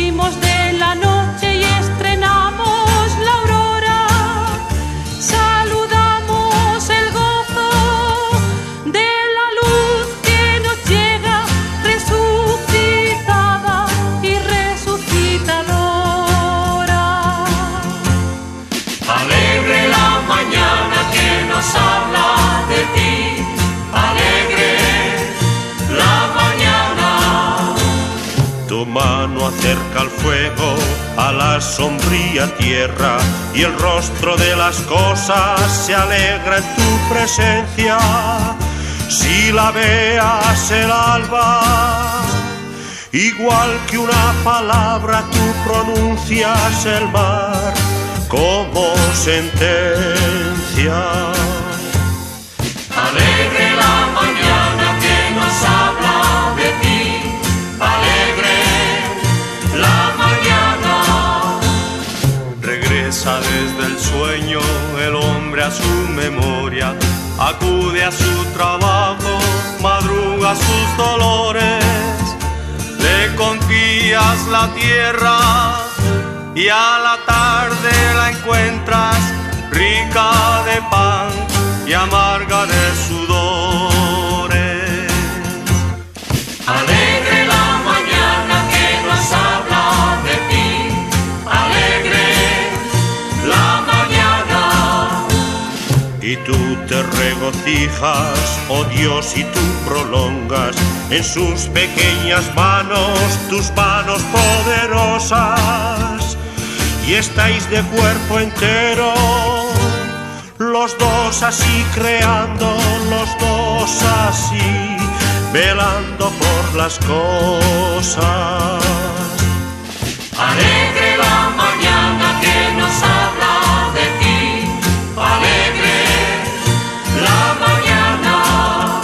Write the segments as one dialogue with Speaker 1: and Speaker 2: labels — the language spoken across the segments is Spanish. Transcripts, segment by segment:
Speaker 1: Salimos de la noche y estrenamos la aurora. Saludamos el gozo de la luz que nos llega resucitada y resucitadora.
Speaker 2: Alegre la mañana que nos habla de ti. Alegre la mañana.
Speaker 3: Tu mano acerca al fuego, a la sombría tierra, y el rostro de las cosas se alegra en tu presencia. Si la veas el alba, igual que una palabra tú pronuncias el mar como sentencia.
Speaker 2: Alegre la mañana que nos habla de ti. Alegre la mañana.
Speaker 3: Regresa desde el sueño el hombre a su memoria, acude a su trabajo, madruga sus dolores, le confías la tierra y a la tarde la encuentras rica de pan y amarga de sudores.
Speaker 2: Alegre la mañana que nos habla de ti. Alegre la mañana.
Speaker 3: Y tú te regocijas, oh Dios, y tú prolongas en sus pequeñas manos tus manos poderosas, y estáis de cuerpo entero, los dos así creando, los dos así velando por las cosas.
Speaker 2: Alegre la mañana que nos habla de ti. Alegre la mañana.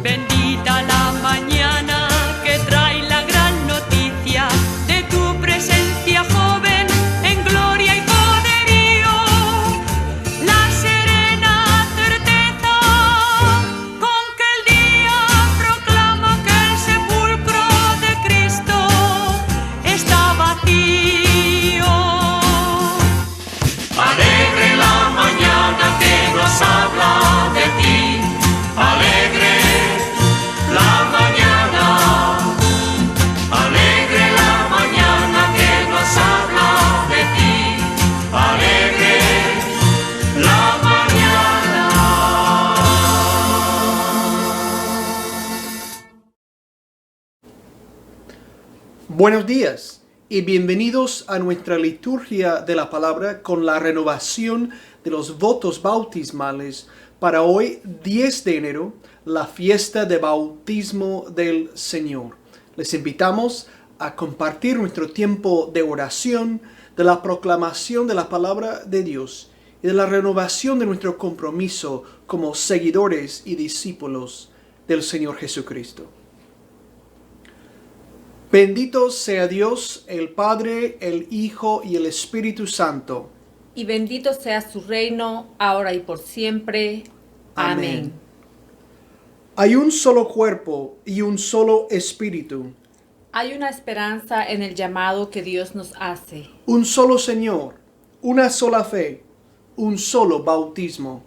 Speaker 1: Bendita la mañana que trae la gran noticia de tu presencia, joven, en gloria y poderío. La serena certeza con que el día proclama que el sepulcro de Cristo está vacío.
Speaker 2: Alegre la mañana que nos habla de ti. Alegre la mañana. Alegre la mañana que nos habla de ti. Alegre la mañana.
Speaker 4: Buenos días y bienvenidos a nuestra liturgia de la palabra con la renovación de los votos bautismales para hoy 10 de enero, la fiesta de bautismo del Señor. Les invitamos a compartir nuestro tiempo de oración, de la proclamación de la palabra de Dios y de la renovación de nuestro compromiso como seguidores y discípulos del Señor Jesucristo. Bendito sea Dios, el Padre, el Hijo y el Espíritu Santo.
Speaker 5: Y bendito sea su reino, ahora y por siempre. Amén.
Speaker 4: Hay un solo cuerpo y un solo espíritu,
Speaker 5: Hay una esperanza en el llamado que Dios nos hace.
Speaker 4: un solo Señor, una sola fe, un solo bautismo.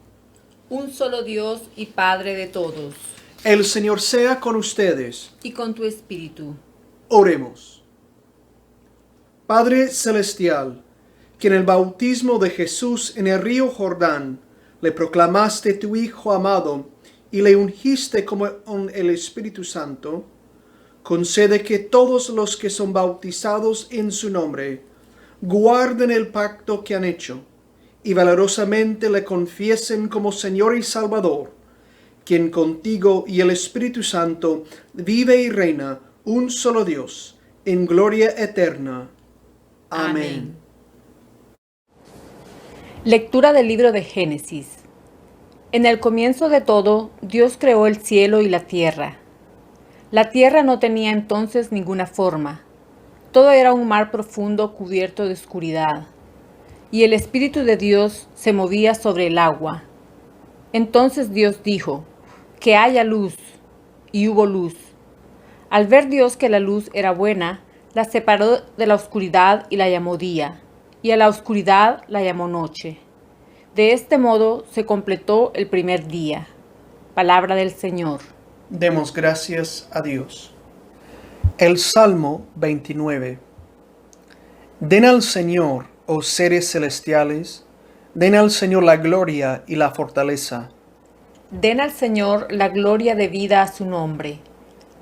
Speaker 5: Un solo Dios y Padre de todos.
Speaker 4: El Señor sea con ustedes.
Speaker 5: Y con tu espíritu.
Speaker 4: Oremos. Padre Celestial, que en el bautismo de Jesús en el río Jordán le proclamaste tu Hijo amado y le ungiste con el Espíritu Santo, concede que todos los que son bautizados en su nombre guarden el pacto que han hecho y valerosamente le confiesen como Señor y Salvador, quien contigo y el Espíritu Santo vive y reina un solo Dios, en gloria eterna. Amén.
Speaker 5: Lectura del libro de Génesis. En el comienzo de todo, Dios creó el cielo y la tierra. La tierra no tenía entonces ninguna forma. Todo era un mar profundo cubierto de oscuridad. Y el Espíritu de Dios se movía sobre el agua. Entonces Dios dijo: que haya luz, y hubo luz. Al ver Dios que la luz era buena, La separó de la oscuridad y la llamó día, y a la oscuridad la llamó noche. De este modo se completó el primer día. Palabra del Señor.
Speaker 4: Demos gracias a Dios. El Salmo 29. Den al Señor, oh seres celestiales, den al Señor la gloria y la fortaleza.
Speaker 5: Den al Señor la gloria debida a su nombre.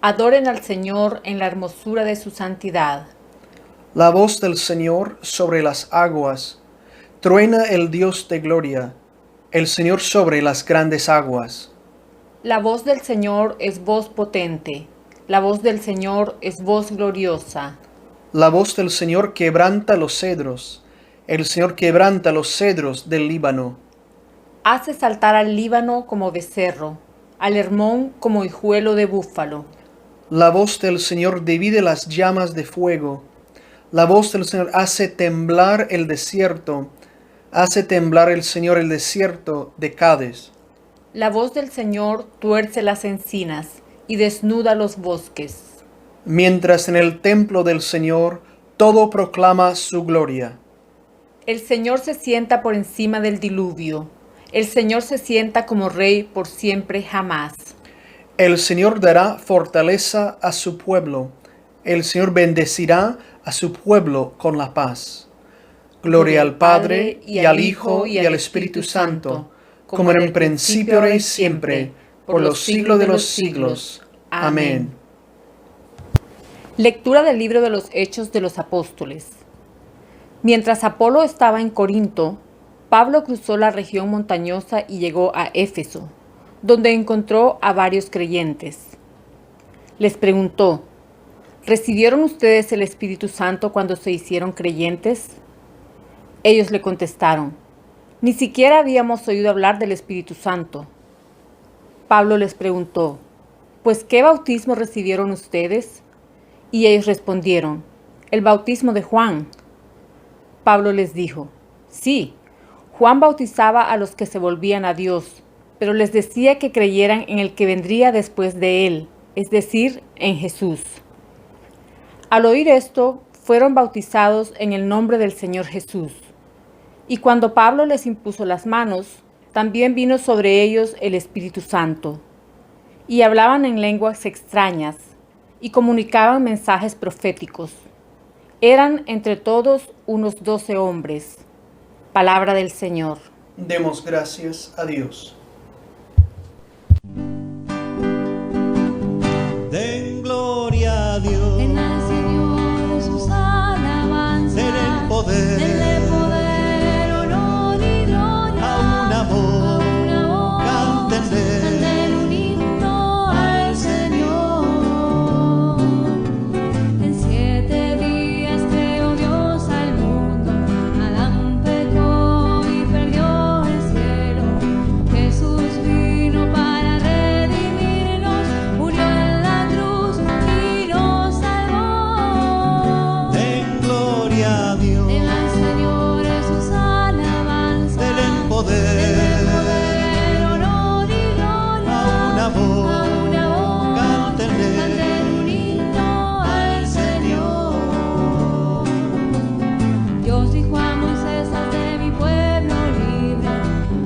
Speaker 5: Adoren al Señor en la hermosura de su santidad.
Speaker 4: La voz del Señor sobre las aguas. Truena el Dios de gloria, el Señor sobre las grandes aguas.
Speaker 5: La voz del Señor es voz potente. La voz del Señor es voz gloriosa.
Speaker 4: La voz del Señor quebranta los cedros. El Señor quebranta los cedros del Líbano.
Speaker 5: Hace saltar al Líbano como becerro, al Hermón como hijuelo de búfalo.
Speaker 4: La voz del Señor divide las llamas de fuego. La voz del Señor hace temblar el desierto. Hace temblar el Señor el desierto de Cades.
Speaker 5: La voz del Señor tuerce las encinas y desnuda los bosques.
Speaker 4: Mientras en el templo del Señor todo proclama su gloria.
Speaker 5: El Señor se sienta por encima del diluvio. El Señor se sienta como Rey por siempre jamás.
Speaker 4: El Señor dará fortaleza a su pueblo. El Señor bendecirá a su pueblo con la paz. Gloria al Padre, y al Hijo, y al Espíritu Santo, como en el principio, ahora y siempre, por los siglos de los siglos. Amén.
Speaker 5: Lectura del libro de los Hechos de los Apóstoles. Mientras Apolo estaba en Corinto, Pablo cruzó la región montañosa y llegó a Éfeso, donde encontró a varios creyentes. Les preguntó, ¿recibieron ustedes el Espíritu Santo cuando se hicieron creyentes? Ellos le contestaron, ni siquiera habíamos oído hablar del Espíritu Santo. Pablo les preguntó, ¿pues qué bautismo recibieron ustedes? Y ellos respondieron, el bautismo de Juan. Pablo les dijo, sí, Juan bautizaba a los que se volvían a Dios, pero les decía que creyeran en el que vendría después de él, es decir, en Jesús. Al oír esto, fueron bautizados en el nombre del Señor Jesús. Y cuando Pablo les impuso las manos, también vino sobre ellos el Espíritu Santo. Y hablaban en lenguas extrañas, y comunicaban mensajes proféticos. Eran entre todos unos 12 hombres. Palabra del Señor.
Speaker 4: Demos gracias a Dios.
Speaker 6: Den gloria a Dios,
Speaker 1: En el Señor sus alabanzas,
Speaker 6: denle poder,
Speaker 1: denle poder, honor y gloria.
Speaker 6: a una voz,
Speaker 1: A una voz,
Speaker 6: cántenle,
Speaker 1: canten un himno al Señor. En 7 días creó Dios al mundo, Adán pecó y perdió el cielo. Jesús vino para redimirnos, murió en la cruz y nos salvó.
Speaker 6: den gloria a Dios,
Speaker 1: Den al Señor sus alabanzas,
Speaker 6: denle
Speaker 1: denle
Speaker 6: poder,
Speaker 1: poder, honor y gloria.
Speaker 6: a una voz,
Speaker 1: A una voz,
Speaker 6: cántenle,
Speaker 1: canten un himno al Señor. Dios dijo a Moisés, haz de mi pueblo libre,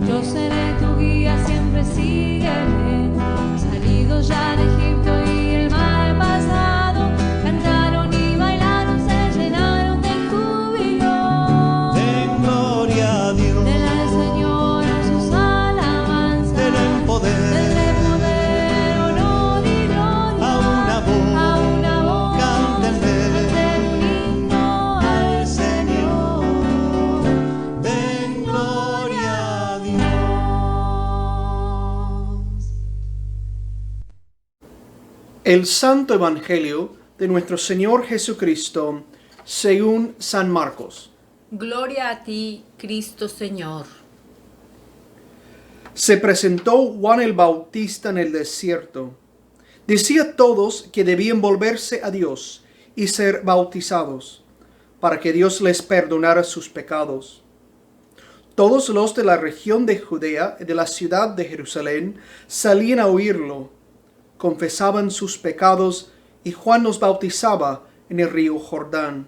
Speaker 1: yo seré tu guía, siempre sígueme. Salidos ya de Egipto y el mar pasado, cantaron y bailaron, se llenaron de júbilo.
Speaker 6: den gloria a Dios,
Speaker 1: Den al Señor sus alabanzas,
Speaker 6: denle poder,
Speaker 1: denle poder, honor y gloria.
Speaker 6: a una voz, cántenle,
Speaker 1: canten un himno al Señor.
Speaker 6: den gloria a Dios.
Speaker 4: El Santo Evangelio de nuestro Señor Jesucristo, según San Marcos.
Speaker 5: Gloria a ti, Cristo Señor.
Speaker 4: Se presentó Juan el Bautista en el desierto. Decía a todos que debían volverse a Dios y ser bautizados, para que Dios les perdonara sus pecados. Todos los de la región de Judea y de la ciudad de Jerusalén salían a oírlo, confesaban sus pecados y Juan los bautizaba en el río Jordán.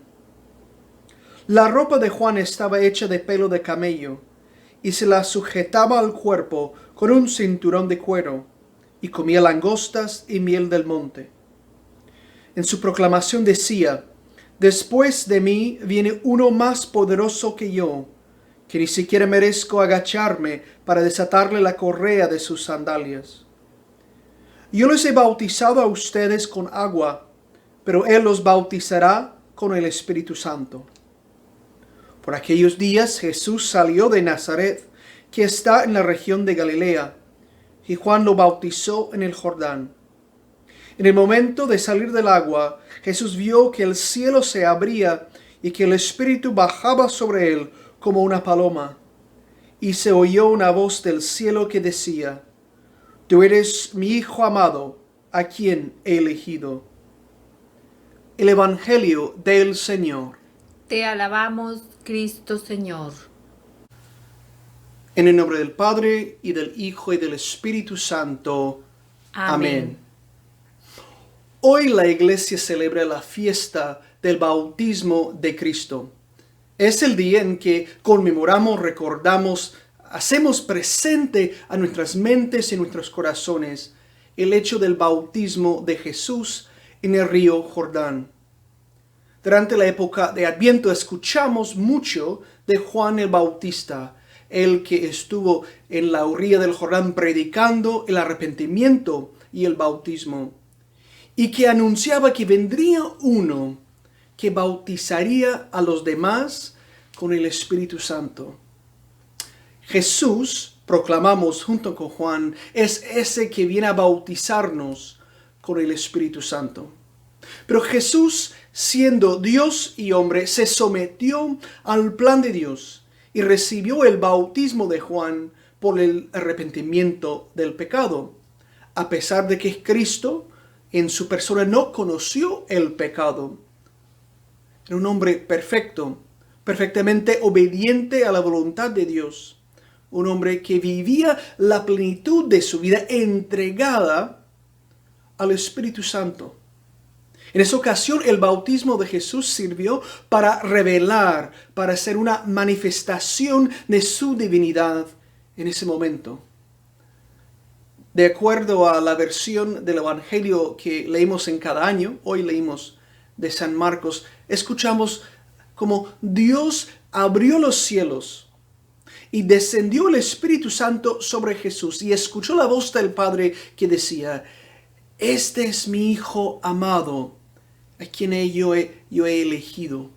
Speaker 4: La ropa de Juan estaba hecha de pelo de camello, y se la sujetaba al cuerpo con un cinturón de cuero, y comía langostas y miel del monte. En su proclamación decía: «Después de mí viene uno más poderoso que yo, que ni siquiera merezco agacharme para desatarle la correa de sus sandalias. Yo les he bautizado a ustedes con agua, pero Él los bautizará con el Espíritu Santo». Por aquellos días Jesús salió de Nazaret, que está en la región de Galilea, y Juan lo bautizó en el Jordán. En el momento de salir del agua, Jesús vio que el cielo se abría y que el Espíritu bajaba sobre él como una paloma. Y se oyó una voz del cielo que decía: «Tú eres mi Hijo amado, a quien he elegido». El Evangelio del Señor.
Speaker 5: Te alabamos, Cristo Señor.
Speaker 4: En el nombre del Padre, y del Hijo, y del Espíritu Santo. Amén. Hoy la Iglesia celebra la fiesta del bautismo de Cristo. Es el día en que conmemoramos, recordamos, hacemos presente a nuestras mentes y nuestros corazones el hecho del bautismo de Jesús en el río Jordán. Durante la época de Adviento escuchamos mucho de Juan el Bautista, el que estuvo en la orilla del Jordán predicando el arrepentimiento y el bautismo, y que anunciaba que vendría uno que bautizaría a los demás con el Espíritu Santo. Jesús, proclamamos junto con Juan, es ese que viene a bautizarnos con el Espíritu Santo. Pero Jesús, siendo Dios y hombre, se sometió al plan de Dios y recibió el bautismo de Juan por el arrepentimiento del pecado, a pesar de que Cristo en su persona no conoció el pecado. Era un hombre perfecto, perfectamente obediente a la voluntad de Dios, un hombre que vivía la plenitud de su vida entregada al Espíritu Santo. En esa ocasión, el bautismo de Jesús sirvió para revelar, para ser una manifestación de su divinidad en ese momento. De acuerdo a la versión del Evangelio que leímos en cada año, hoy leímos de San Marcos, escuchamos como Dios abrió los cielos y descendió el Espíritu Santo sobre Jesús, y escuchó la voz del Padre que decía: «Este es mi Hijo amado, a quien yo he elegido».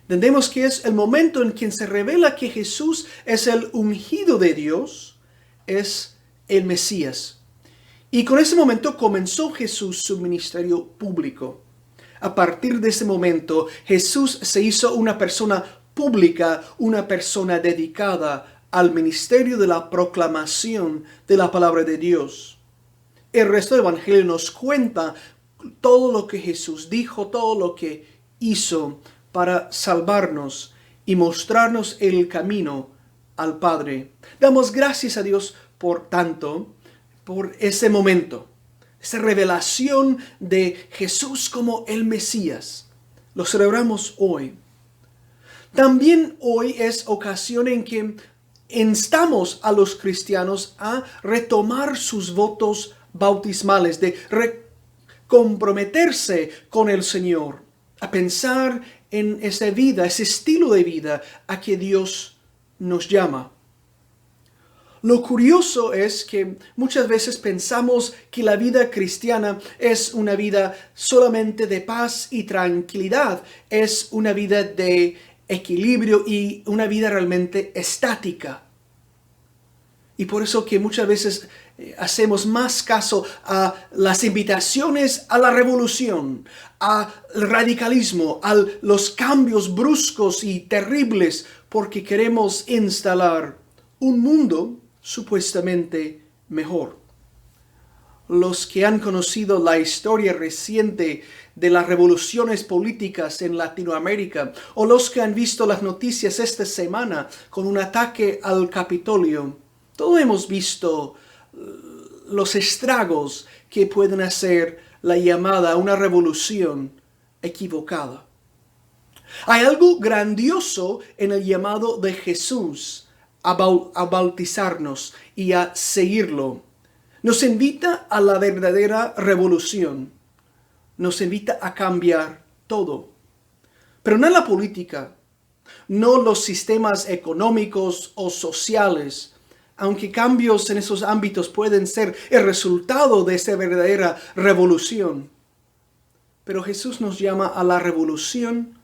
Speaker 4: Entendemos que es el momento en que se revela que Jesús es el ungido de Dios, es el Mesías. Y con ese momento comenzó Jesús su ministerio público. A partir de ese momento, Jesús se hizo una persona pública, una persona dedicada al ministerio de la proclamación de la palabra de Dios. El resto del Evangelio nos cuenta todo lo que Jesús dijo, todo lo que hizo para salvarnos y mostrarnos el camino al Padre. Damos gracias a Dios por tanto, por ese momento, esa revelación de Jesús como el Mesías. Lo celebramos hoy. También hoy es ocasión en que instamos a los cristianos a retomar sus votos bautismales, de comprometerse con el Señor, a pensar en esa vida, ese estilo de vida a que Dios nos llama. Lo curioso es que muchas veces pensamos que la vida cristiana es una vida solamente de paz y tranquilidad, es una vida de equilibrio y una vida realmente estática. Y por eso que muchas veces hacemos más caso a las invitaciones a la revolución, al radicalismo, a los cambios bruscos y terribles, porque queremos instalar un mundo supuestamente mejor. Los que han conocido la historia reciente de las revoluciones políticas en Latinoamérica, o los que han visto las noticias esta semana con un ataque al Capitolio, todos hemos visto los estragos que pueden hacer la llamada a una revolución equivocada. Hay algo grandioso en el llamado de Jesús a bautizarnos y a seguirlo. Nos invita a la verdadera revolución. Nos invita a cambiar todo. Pero no la política, no los sistemas económicos o sociales, aunque cambios en esos ámbitos pueden ser el resultado de esa verdadera revolución. Pero Jesús nos llama a la revolución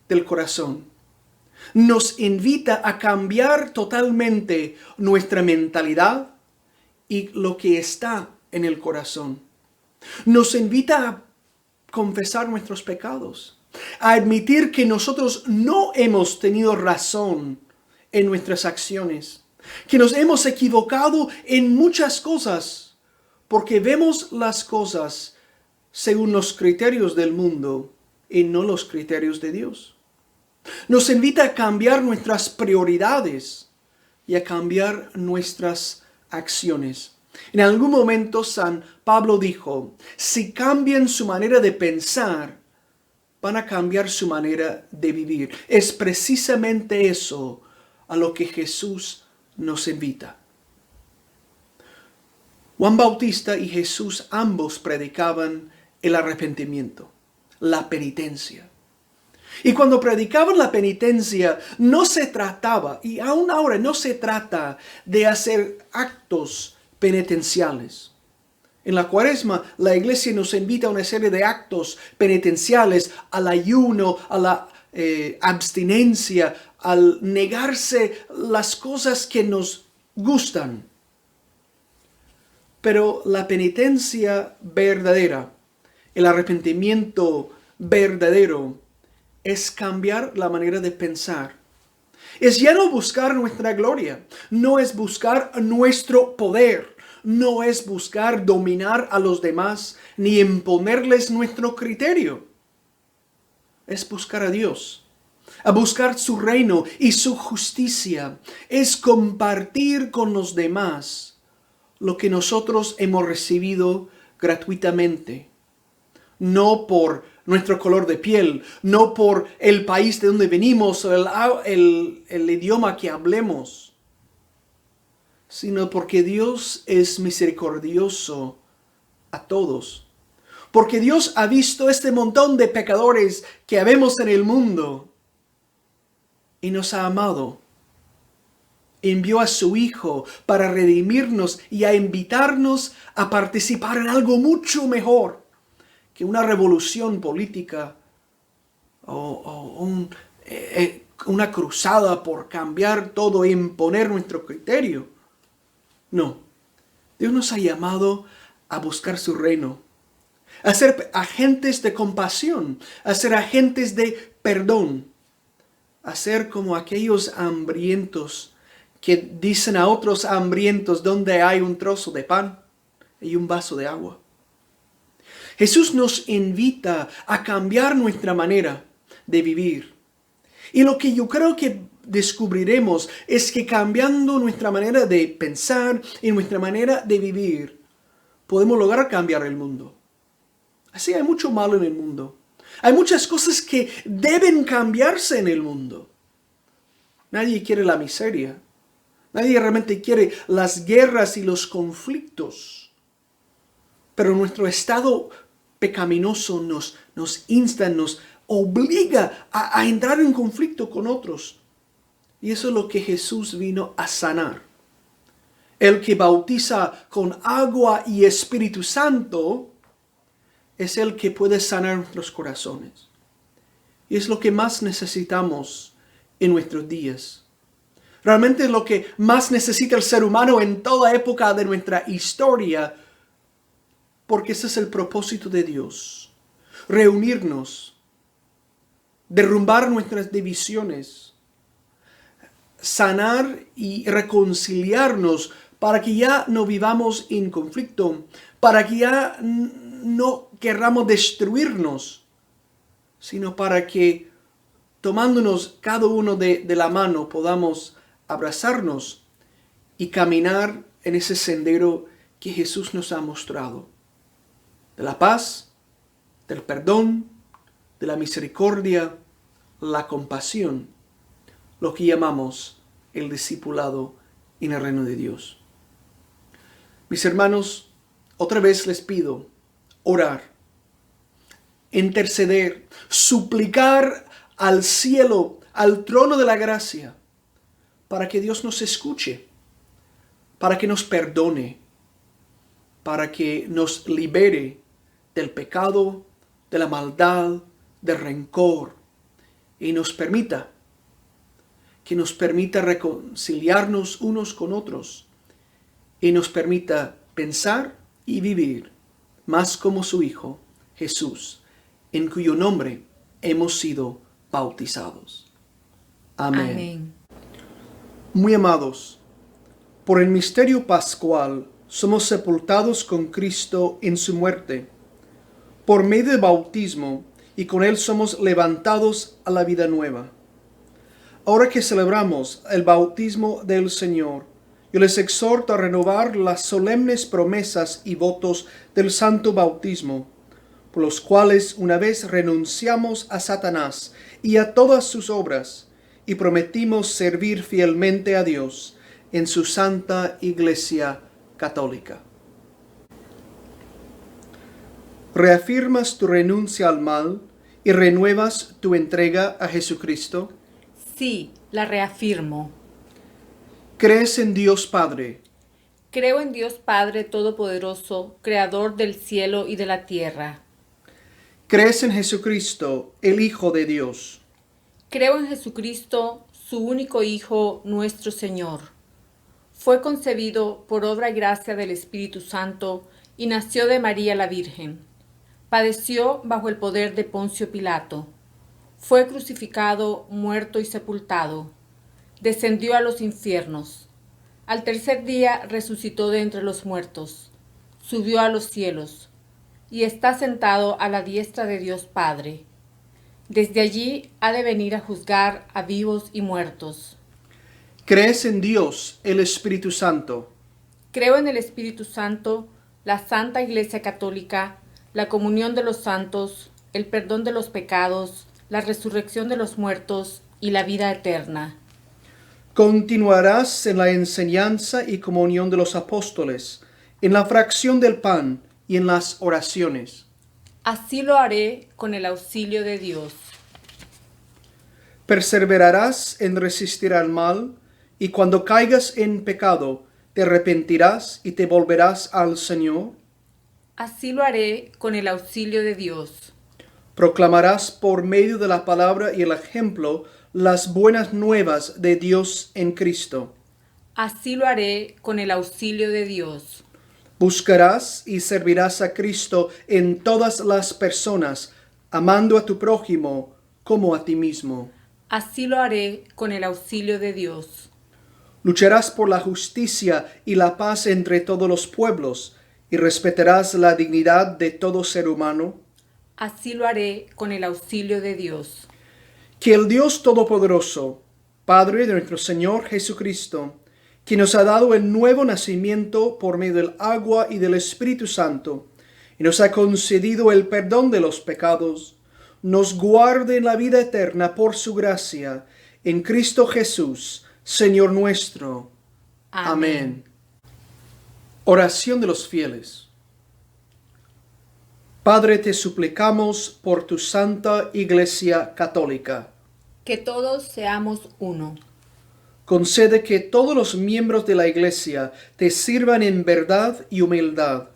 Speaker 4: del corazón. Nos invita a cambiar totalmente nuestra mentalidad y lo que está en el corazón. Nos invita a confesar nuestros pecados, a admitir que nosotros no hemos tenido razón en nuestras acciones, que nos hemos equivocado en muchas cosas, porque vemos las cosas según los criterios del mundo y no los criterios de Dios. Nos invita a cambiar nuestras prioridades y a cambiar nuestras acciones. En algún momento San Pablo dijo, si cambian su manera de pensar, van a cambiar su manera de vivir. Es precisamente eso a lo que Jesús nos invita. Juan Bautista y Jesús ambos predicaban el arrepentimiento, la penitencia. Y cuando predicaban la penitencia, no se trataba, y aún ahora no se trata de hacer actos penitenciales. En la Cuaresma, la Iglesia nos invita a una serie de actos penitenciales, al ayuno, a la abstinencia, al negarse las cosas que nos gustan. Pero la penitencia verdadera, el arrepentimiento verdadero, es cambiar la manera de pensar. Es ya no buscar nuestra gloria, no es buscar nuestro poder, no es buscar dominar a los demás, ni imponerles nuestro criterio. Es buscar a Dios, a buscar su reino y su justicia. Es compartir con los demás lo que nosotros hemos recibido gratuitamente. No por nuestro color de piel, no por el país de donde venimos o el idioma que hablemos, sino porque Dios es misericordioso a todos. Porque Dios ha visto este montón de pecadores que habemos en el mundo y nos ha amado. Envió a su Hijo para redimirnos y a invitarnos a participar en algo mucho mejor que una revolución política o una cruzada por cambiar todo e imponer nuestro criterio. No, Dios nos ha llamado a buscar su reino, a ser agentes de compasión, a ser agentes de perdón, a ser como aquellos hambrientos que dicen a otros hambrientos donde hay un trozo de pan y un vaso de agua. Jesús nos invita a cambiar nuestra manera de vivir. Y lo que yo creo que descubriremos es que cambiando nuestra manera de pensar y nuestra manera de vivir, podemos lograr cambiar el mundo. Así hay mucho malo en el mundo. Hay muchas cosas que deben cambiarse en el mundo. Nadie quiere la miseria. Nadie realmente quiere las guerras y los conflictos. Pero nuestro estado pecaminoso nos insta, nos obliga a entrar en conflicto con otros. Y eso es lo que Jesús vino a sanar. El que bautiza con agua y Espíritu Santo es el que puede sanar nuestros corazones. Y es lo que más necesitamos en nuestros días. Realmente es lo que más necesita el ser humano en toda época de nuestra historia, porque ese es el propósito de Dios. Reunirnos, derrumbar nuestras divisiones, sanar y reconciliarnos para que ya no vivamos en conflicto, para que ya no querramos destruirnos, sino para que tomándonos cada uno de la mano podamos abrazarnos y caminar en ese sendero que Jesús nos ha mostrado. De la paz, del perdón, de la misericordia, la compasión, lo que llamamos el discipulado en el reino de Dios. Mis hermanos, otra vez les pido orar, interceder, suplicar al cielo, al trono de la gracia, para que Dios nos escuche, para que nos perdone, para que nos libere del pecado, de la maldad, del rencor, y nos permita reconciliarnos unos con otros, y nos permita pensar y vivir más como su Hijo, Jesús, en cuyo nombre hemos sido bautizados. Amén.
Speaker 5: Amén.
Speaker 4: Muy amados, por el misterio pascual somos sepultados con Cristo en su muerte. Por medio del bautismo, y con él somos levantados a la vida nueva. Ahora que celebramos el bautismo del Señor, yo les exhorto a renovar las solemnes promesas y votos del santo bautismo, por los cuales una vez renunciamos a Satanás y a todas sus obras, y prometimos servir fielmente a Dios en su santa Iglesia católica. ¿Reafirmas tu renuncia al mal y renuevas tu entrega a Jesucristo?
Speaker 5: Sí, la reafirmo.
Speaker 4: ¿Crees en Dios Padre,
Speaker 5: Creo en Dios Padre Todopoderoso, Creador del cielo y de la tierra.
Speaker 4: crees en Jesucristo, el Hijo de Dios?
Speaker 5: Creo en Jesucristo, su único Hijo, nuestro Señor. Fue concebido por obra y gracia del Espíritu Santo y nació de María la Virgen. Padeció bajo el poder de Poncio Pilato. Fue crucificado, muerto y sepultado. Descendió a los infiernos. Al tercer día resucitó de entre los muertos. Subió a los cielos y está sentado a la diestra de Dios Padre. Desde allí ha de venir a juzgar a vivos y muertos.
Speaker 4: ¿Crees en Dios, el Espíritu Santo?
Speaker 5: Creo en el Espíritu Santo, la Santa Iglesia Católica, la comunión de los santos, el perdón de los pecados, la resurrección de los muertos y la vida eterna.
Speaker 4: Continuarás en la enseñanza y comunión de los apóstoles, en la fracción del pan y en las oraciones.
Speaker 5: Así lo haré con el auxilio de Dios.
Speaker 4: Perseverarás en resistir al mal, y cuando caigas en pecado, te arrepentirás y te volverás al Señor.
Speaker 5: Así lo haré con el auxilio de Dios.
Speaker 4: Proclamarás por medio de la palabra y el ejemplo las buenas nuevas de Dios en Cristo.
Speaker 5: Así lo haré con el auxilio de Dios.
Speaker 4: Buscarás y servirás a Cristo en todas las personas, amando a tu prójimo como a ti mismo.
Speaker 5: Así lo haré con el auxilio de Dios.
Speaker 4: Lucharás por la justicia y la paz entre todos los pueblos, y respetarás la dignidad de todo ser humano.
Speaker 5: Así lo haré con el auxilio de Dios.
Speaker 4: Que el Dios Todopoderoso, Padre de nuestro Señor Jesucristo, quien nos ha dado el nuevo nacimiento por medio del agua y del Espíritu Santo, y nos ha concedido el perdón de los pecados, nos guarde en la vida eterna por su gracia, en Cristo Jesús, Señor nuestro. Amén. Oración de los fieles. Padre, te suplicamos por tu santa Iglesia católica.
Speaker 5: Que todos seamos uno.
Speaker 4: Concede que todos los miembros de la Iglesia te sirvan en verdad y humildad.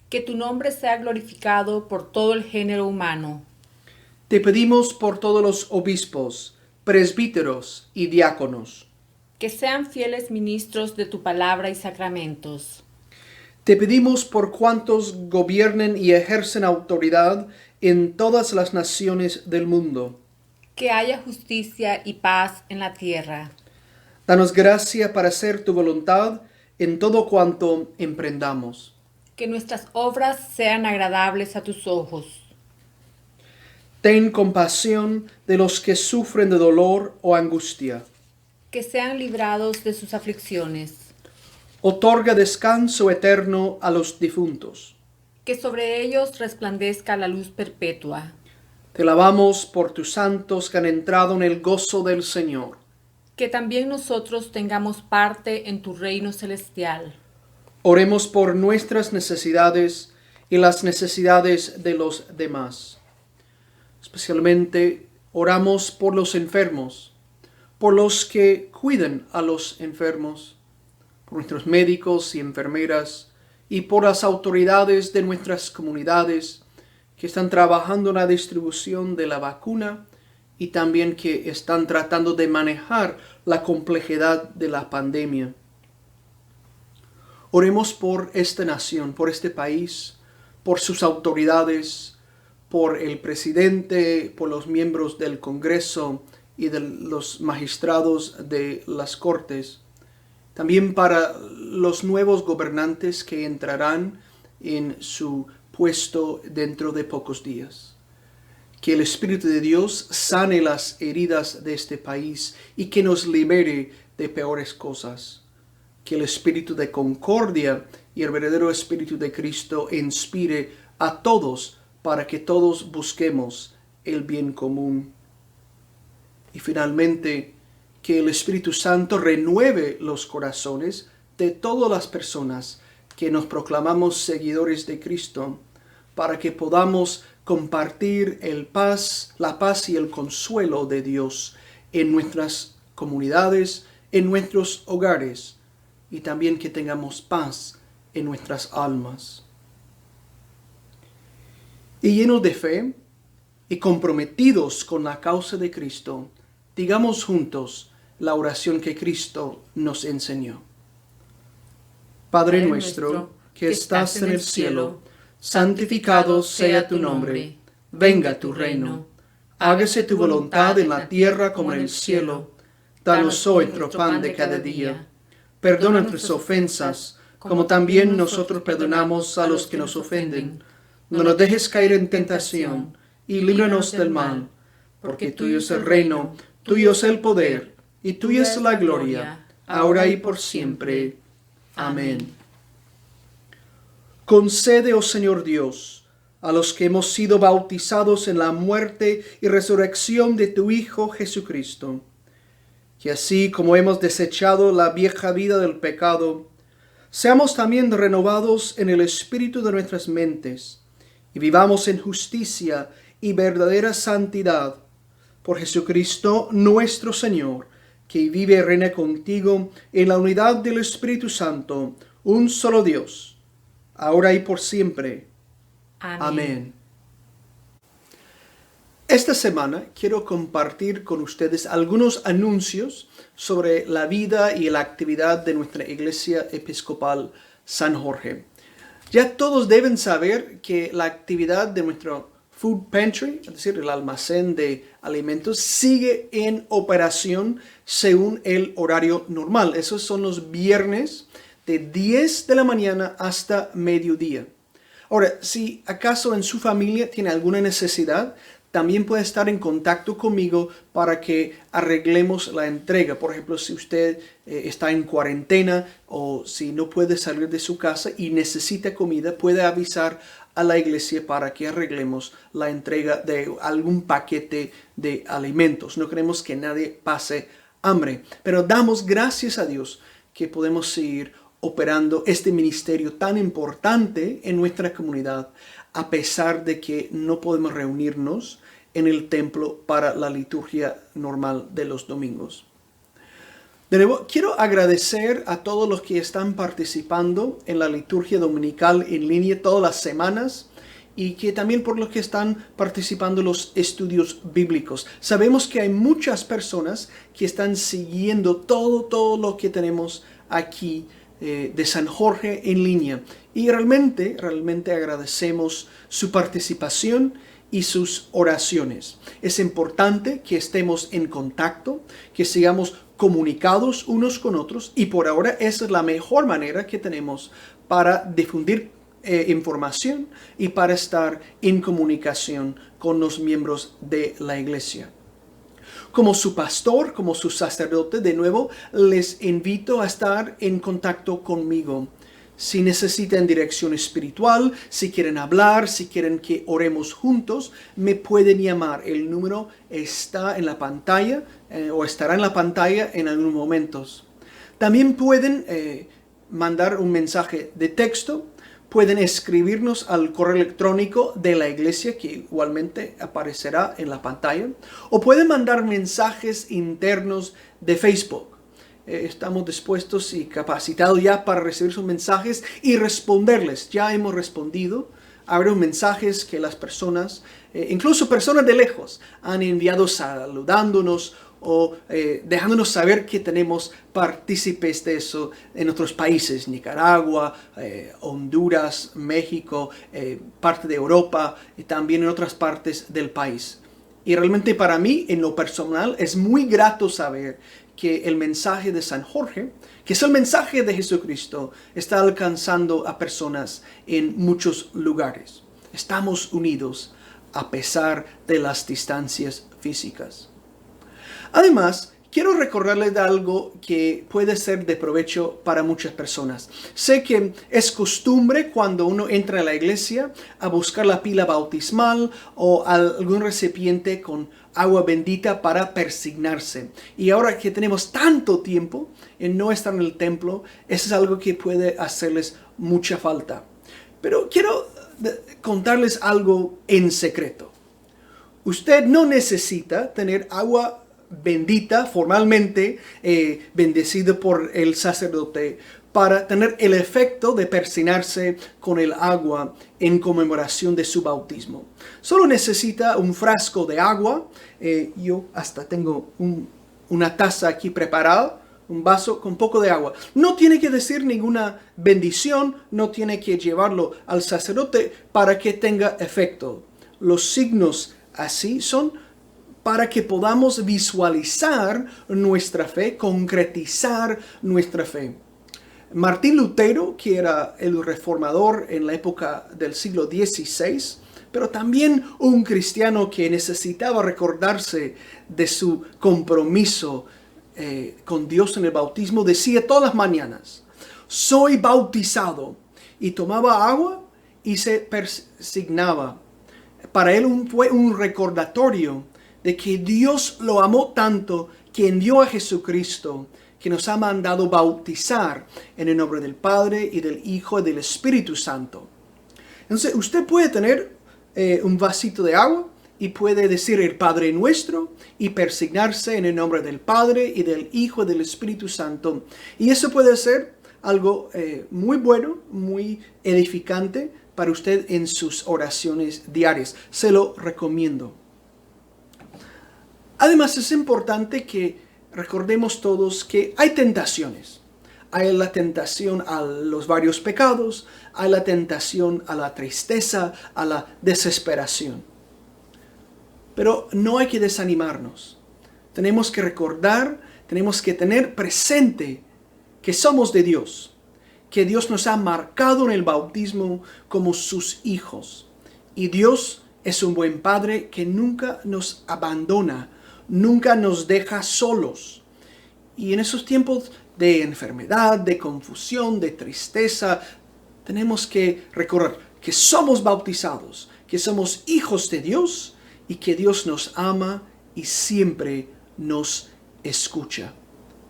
Speaker 5: Que tu nombre sea glorificado por todo el género humano.
Speaker 4: Te pedimos por todos los obispos, presbíteros y diáconos.
Speaker 5: Que sean fieles ministros de tu palabra y sacramentos.
Speaker 4: Te pedimos por cuantos gobiernen y ejercen autoridad en todas las naciones del mundo.
Speaker 5: Que haya justicia y paz en la tierra.
Speaker 4: Danos gracia para hacer tu voluntad en todo cuanto emprendamos.
Speaker 5: Que nuestras obras sean agradables a tus ojos.
Speaker 4: Ten compasión de los que sufren de dolor o angustia.
Speaker 5: Que sean librados de sus aflicciones.
Speaker 4: Otorga descanso eterno a los difuntos.
Speaker 5: Que sobre ellos resplandezca la luz perpetua.
Speaker 4: Te alabamos por tus santos que han entrado en el gozo del Señor.
Speaker 5: Que también nosotros tengamos parte en tu reino celestial.
Speaker 4: Oremos por nuestras necesidades y las necesidades de los demás. Especialmente oramos por los enfermos, por los que cuidan a los enfermos, por nuestros médicos y enfermeras y por las autoridades de nuestras comunidades que están trabajando en la distribución de la vacuna y también que están tratando de manejar la complejidad de la pandemia. Oremos por esta nación, por este país, por sus autoridades, por el presidente, por los miembros del Congreso y de los magistrados de las Cortes. También para los nuevos gobernantes que entrarán en su puesto dentro de pocos días. Que el Espíritu de Dios sane las heridas de este país y que nos libere de peores cosas. Que el Espíritu de concordia y el verdadero Espíritu de Cristo inspire a todos para que todos busquemos el bien común. Y finalmente, que el Espíritu Santo renueve los corazones de todas las personas que nos proclamamos seguidores de Cristo, para que podamos compartir la paz y el consuelo de Dios en nuestras comunidades, en nuestros hogares, y también que tengamos paz en nuestras almas. Y llenos de fe y comprometidos con la causa de Cristo, digamos juntos la oración que Cristo nos enseñó. Padre nuestro, que estás en el cielo, santificado sea tu nombre. Venga tu reino. Hágase tu voluntad en la tierra como en el cielo. Danos hoy nuestro pan de cada día. Perdona nuestras ofensas, como también nosotros perdonamos a los que nos ofenden. No nos dejes caer en tentación, y líbranos del mal, porque tuyo es el reino, tuyo es el poder, y tuya es la gloria, ahora y por siempre. Amén. Concede, oh Señor Dios, a los que hemos sido bautizados en la muerte y resurrección de tu Hijo Jesucristo, que así como hemos desechado la vieja vida del pecado, seamos también renovados en el espíritu de nuestras mentes, y vivamos en justicia y verdadera santidad, por Jesucristo nuestro Señor, que vive y reina contigo en la unidad del Espíritu Santo, un solo Dios, ahora y por siempre. Amén. Esta semana quiero compartir con ustedes algunos anuncios sobre la vida y la actividad de nuestra Iglesia Episcopal San Jorge. Ya todos deben saber que la actividad de nuestro Food Pantry, es decir, el almacén de alimentos, sigue en operación según el horario normal. Esos son los viernes de 10 de la mañana hasta mediodía. Ahora, si acaso en su familia tiene alguna necesidad, también puede estar en contacto conmigo para que arreglemos la entrega. Por ejemplo, si usted está en cuarentena o si no puede salir de su casa y necesita comida, puede avisar a la iglesia para que arreglemos la entrega de algún paquete de alimentos. No queremos que nadie pase hambre, pero damos gracias a Dios que podemos seguir operando este ministerio tan importante en nuestra comunidad, a pesar de que no podemos reunirnos en el templo para la liturgia normal de los domingos. De nuevo, quiero agradecer a todos los que están participando en la liturgia dominical en línea todas las semanas y que también por los que están participando en los estudios bíblicos. Sabemos que hay muchas personas que están siguiendo todo lo que tenemos aquí de San Jorge en línea y realmente agradecemos su participación y sus oraciones. Es importante que estemos en contacto, que sigamos comunicados unos con otros y por ahora esa es la mejor manera que tenemos para difundir información y para estar en comunicación con los miembros de la iglesia. Como su pastor, como su sacerdote, de nuevo les invito a estar en contacto conmigo. Si necesitan dirección espiritual, si quieren hablar, si quieren que oremos juntos, me pueden llamar. El número está en la pantalla o estará en la pantalla en algunos momentos. También pueden mandar un mensaje de texto. Pueden escribirnos al correo electrónico de la iglesia, que igualmente aparecerá en la pantalla. O pueden mandar mensajes internos de Facebook. Estamos dispuestos y capacitados ya para recibir sus mensajes y responderles. Ya hemos respondido a varios mensajes que las personas, incluso personas de lejos, han enviado saludándonos o dejándonos saber que tenemos partícipes de eso en otros países, Nicaragua, Honduras, México, parte de Europa y también en otras partes del país. Y realmente para mí, en lo personal, es muy grato saber que el mensaje de San Jorge, que es el mensaje de Jesucristo, está alcanzando a personas en muchos lugares. Estamos unidos a pesar de las distancias físicas. Además, quiero recordarles de algo que puede ser de provecho para muchas personas. Sé que es costumbre cuando uno entra a la iglesia a buscar la pila bautismal o algún recipiente con agua bendita para persignarse. Y ahora que tenemos tanto tiempo en no estar en el templo, eso es algo que puede hacerles mucha falta. Pero quiero contarles algo en secreto. Usted no necesita tener agua bendita formalmente bendecido por el sacerdote para tener el efecto de persignarse con el agua en conmemoración de su bautismo. Solo necesita un frasco de agua. Yo hasta tengo una taza aquí preparada, un vaso con poco de agua. No tiene que decir ninguna bendición, no tiene que llevarlo al sacerdote para que tenga efecto. Los signos así son para que podamos visualizar nuestra fe, concretizar nuestra fe. Martín Lutero, que era el reformador en la época del siglo XVI, pero también un cristiano que necesitaba recordarse de su compromiso con Dios en el bautismo, decía todas las mañanas: soy bautizado, y tomaba agua y se persignaba. Para él fue un recordatorio de que Dios lo amó tanto que envió a Jesucristo, que nos ha mandado bautizar en el nombre del Padre y del Hijo y del Espíritu Santo. Entonces usted puede tener un vasito de agua y puede decir el Padre Nuestro y persignarse en el nombre del Padre y del Hijo y del Espíritu Santo. Y eso puede ser algo muy bueno, muy edificante para usted en sus oraciones diarias. Se lo recomiendo. Además, es importante que recordemos todos que hay tentaciones. Hay la tentación a los varios pecados, hay la tentación a la tristeza, a la desesperación. Pero no hay que desanimarnos. Tenemos que recordar, tenemos que tener presente que somos de Dios, que Dios nos ha marcado en el bautismo como sus hijos. Y Dios es un buen Padre que nunca nos abandona, nunca nos deja solos. Y en esos tiempos de enfermedad, de confusión, de tristeza, tenemos que recordar que somos bautizados, que somos hijos de Dios y que Dios nos ama y siempre nos escucha.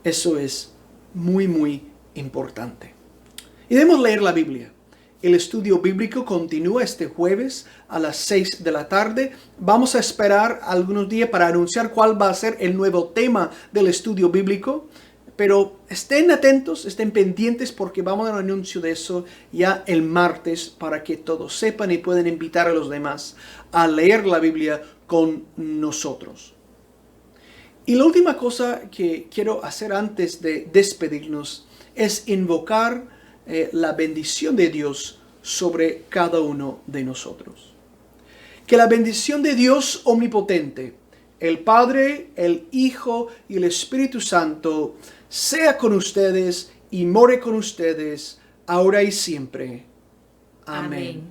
Speaker 4: Eso es muy, muy importante. Y debemos leer la Biblia. El estudio bíblico continúa este jueves a las 6 de la tarde. Vamos a esperar algunos días para anunciar cuál va a ser el nuevo tema del estudio bíblico. Pero estén atentos, estén pendientes porque vamos a dar un anuncio de eso ya el martes para que todos sepan y puedan invitar a los demás a leer la Biblia con nosotros. Y la última cosa que quiero hacer antes de despedirnos es invocar la bendición de Dios sobre cada uno de nosotros. Que la bendición de Dios omnipotente, el Padre, el Hijo y el Espíritu Santo, sea con ustedes y more con ustedes, ahora y siempre. Amén.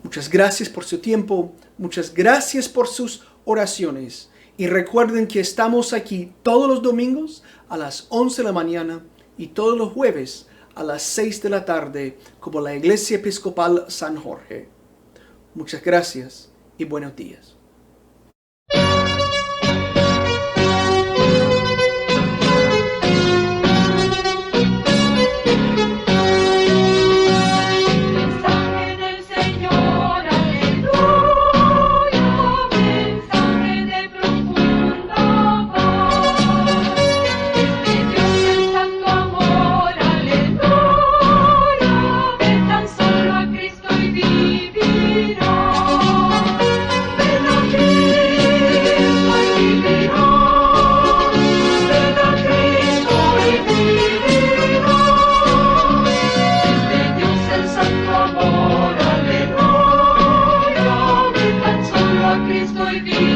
Speaker 4: Muchas gracias por su tiempo, muchas gracias por sus oraciones. Y recuerden que estamos aquí todos los domingos a las 11 de la mañana y todos los jueves a las 6 de la tarde como la Iglesia Episcopal San Jorge. Muchas gracias y buenos días.
Speaker 2: Cristo y